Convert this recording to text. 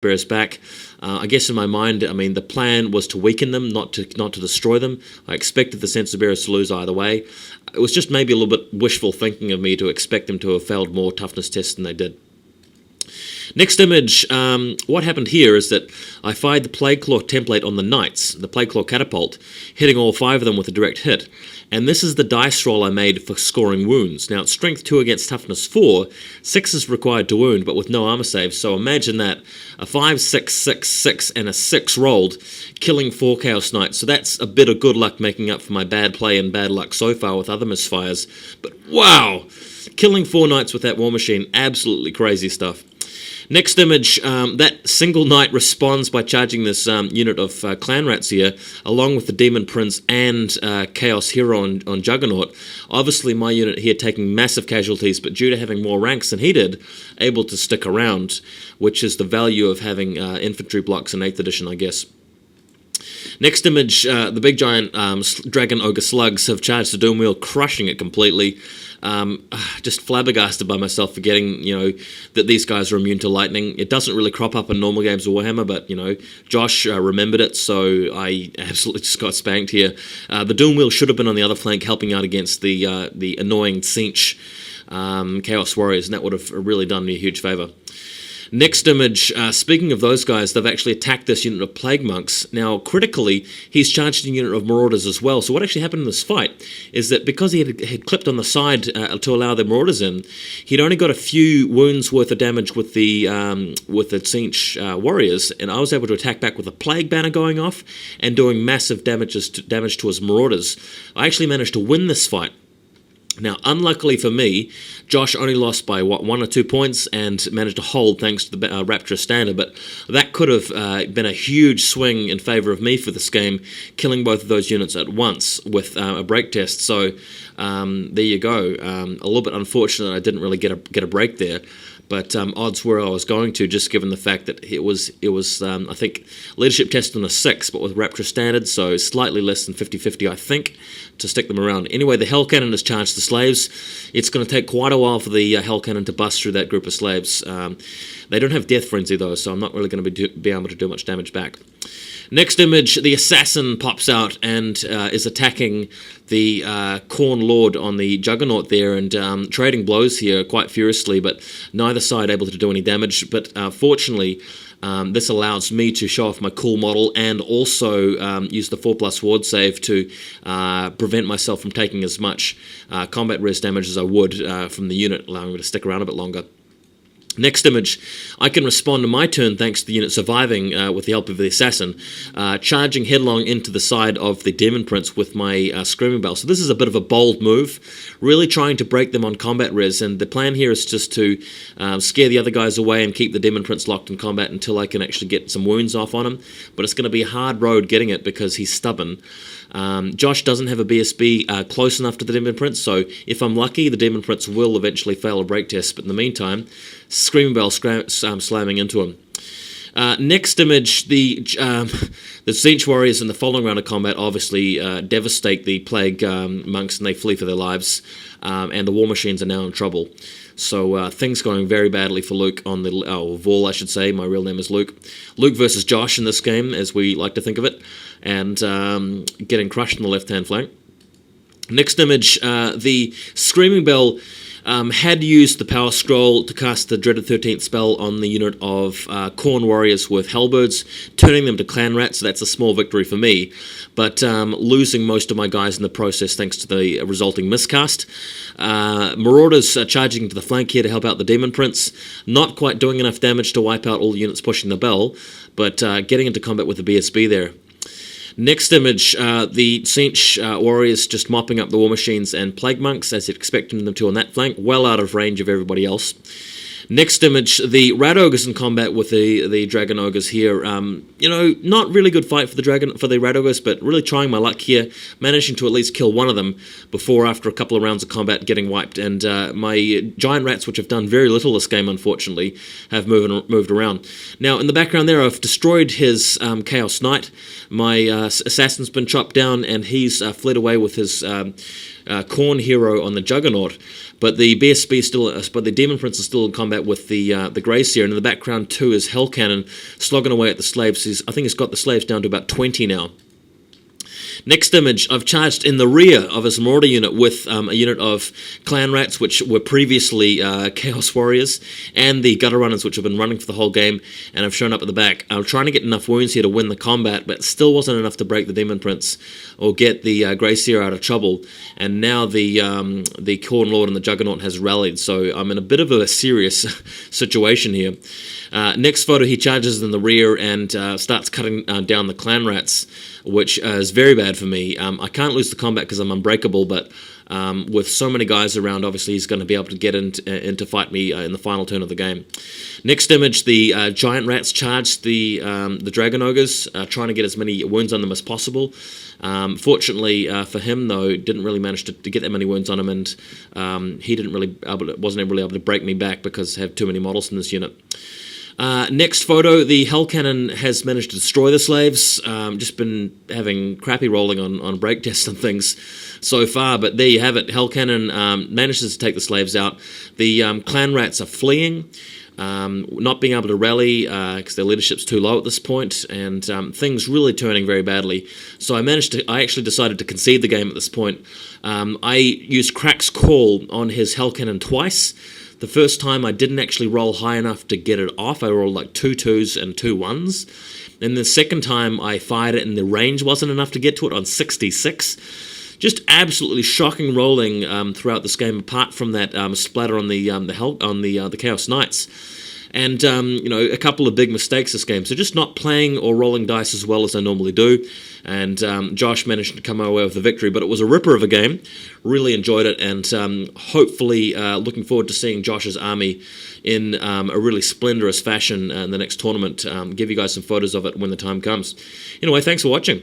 Bears back. I guess in my mind, I mean, the plan was to weaken them, not to destroy them. I expected the Census Bears to lose either way. It was just maybe a little bit wishful thinking of me to expect them to have failed more toughness tests than they did. Next image, what happened here is that I fired the Plague Claw template on the Knights, the Plague Claw catapult, hitting all 5 of them with a direct hit. And this is the dice roll I made for scoring wounds. Now, it's strength 2 against toughness 4. 6 is required to wound, but with no armor save. So imagine that, a 5, 6, 6, 6, and a 6 rolled, killing 4 Chaos Knights. So that's a bit of good luck making up for my bad play and bad luck so far with other misfires. But wow! Killing 4 Knights with that War Machine, absolutely crazy stuff. Next image, that single knight responds by charging this unit of clan rats here, along with the Demon Prince and Chaos Hero on Juggernaut. Obviously my unit here taking massive casualties, but due to having more ranks than he did, able to stick around, which is the value of having infantry blocks in 8th edition, I guess. Next image, the big giant Dragon Ogre Slugs have charged the Doom Wheel, crushing it completely. Just flabbergasted by myself forgetting, that these guys are immune to lightning. It doesn't really crop up in normal games of Warhammer, but, Josh remembered it, so I absolutely just got spanked here. The Doom Wheel should have been on the other flank, helping out against the annoying Tzeentch Chaos Warriors, and that would have really done me a huge favour. Next image, speaking of those guys, they've actually attacked this unit of Plague Monks. Now, critically, he's charged a unit of Marauders as well. So what actually happened in this fight is that because he had clipped on the side to allow the Marauders in, he'd only got a few wounds worth of damage with the Tzeentch Warriors, and I was able to attack back with a Plague Banner going off and doing massive damage to his Marauders. I actually managed to win this fight. Now, unluckily for me, Josh only lost by, 1 or 2 points and managed to hold thanks to the Rapturous Standard, but that could have been a huge swing in favour of me for this game, killing both of those units at once with a break test. So there you go. A little bit unfortunate I didn't really get a break there. But odds were I was going to, just given the fact that it was I think, leadership test on a 6, but with Rapturous Standard, so slightly less than 50-50, I think, to stick them around. Anyway, the Hell Cannon has charged the slaves. It's going to take quite a while for the Hell Cannon to bust through that group of slaves. They don't have Death Frenzy, though, so I'm not really going to be able to do much damage back. Next image, the Assassin pops out and is attacking the Khorne Lord on the Juggernaut there and trading blows here quite furiously, but neither side able to do any damage. But fortunately, this allows me to show off my cool model and also use the 4+ ward save to prevent myself from taking as much combat res damage as I would from the unit, allowing me to stick around a bit longer. Next image, I can respond to my turn thanks to the unit surviving with the help of the Assassin, charging headlong into the side of the Demon Prince with my Screaming Bell. So this is a bit of a bold move, really trying to break them on combat res, and the plan here is just to scare the other guys away and keep the Demon Prince locked in combat until I can actually get some wounds off on him. But it's going to be a hard road getting it because he's stubborn. Josh doesn't have a BSB close enough to the Demon Prince, so if I'm lucky, the Demon Prince will eventually fail a break test, but in the meantime, Screaming Bell slamming into him. Next image, the Tzeentch Warriors in the following round of combat obviously devastate the Plague Monks and they flee for their lives, and the War Machines are now in trouble. So things going very badly for Luke on the Vol, I should say. My real name is Luke. Luke versus Josh in this game, as we like to think of it, and getting crushed in the left-hand flank. Next image, the Screaming Bell had used the Power Scroll to cast the dreaded 13th spell on the unit of Khorne Warriors with Hellbirds, turning them to Clan Rats, so that's a small victory for me, but losing most of my guys in the process thanks to the resulting miscast. Marauders charging into the flank here to help out the Demon Prince, not quite doing enough damage to wipe out all the units pushing the bell, but getting into combat with the BSB there. Next image, the Tzeentch Warriors just mopping up the War Machines and Plague Monks, as you'd expect them to on that flank, well out of range of everybody else. Next image, the Rat Ogres in combat with the Dragon Ogres here. Not really good fight for the Rat Ogres, but really trying my luck here, managing to at least kill one of them before, after a couple of rounds of combat, getting wiped. And my Giant Rats, which have done very little this game, unfortunately, have moved around. Now, in the background there, I've destroyed his Chaos Knight. My Assassin's been chopped down, and he's fled away with his Khorne hero on the Juggernaut, but the BSB but the Demon Prince is still in combat with the Grey Seer, and in the background too is Hell Cannon slogging away at the slaves. I think he's got the slaves down to about 20 now. Next image, I've charged in the rear of his Marauder unit with a unit of Clan Rats, which were previously Chaos Warriors, and the Gutter Runners, which have been running for the whole game, and I've shown up at the back. I'm trying to get enough wounds here to win the combat, but still wasn't enough to break the Demon Prince or get the Grey Seer out of trouble. And now the Khorne Lord and the Juggernaut has rallied, so I'm in a bit of a serious situation here. Next photo, he charges in the rear and starts cutting down the Clan Rats, which is very bad for me. I can't lose the combat because I'm unbreakable, but with so many guys around, obviously he's going to be able to get in to fight me in the final turn of the game. Next image, the Giant Rats charge the Dragon Ogres, trying to get as many wounds on them as possible. Fortunately for him, though, didn't really manage to get that many wounds on him, and he wasn't really able to break me back because I have too many models in this unit. Next photo, the Hell Cannon has managed to destroy the slaves. Just been having crappy rolling on break tests and things so far, but there you have it. Hell Cannon manages to take the slaves out. The Clan Rats are fleeing, not being able to rally because their leadership's too low at this point, and things really turning very badly. So I actually decided to concede the game at this point. I used Crack's Call on his Hell Cannon twice. The first time I didn't actually roll high enough to get it off. I rolled like 2 2s and 2 1s. And the second time I fired it and the range wasn't enough to get to it on 66. Just absolutely shocking rolling throughout this game, apart from that splatter on the Chaos Knights. And, a couple of big mistakes this game. So just not playing or rolling dice as well as I normally do. And Josh managed to come away with the victory. But it was a ripper of a game. Really enjoyed it. And hopefully looking forward to seeing Josh's army in a really splendorous fashion in the next tournament. Give you guys some photos of it when the time comes. Anyway, thanks for watching.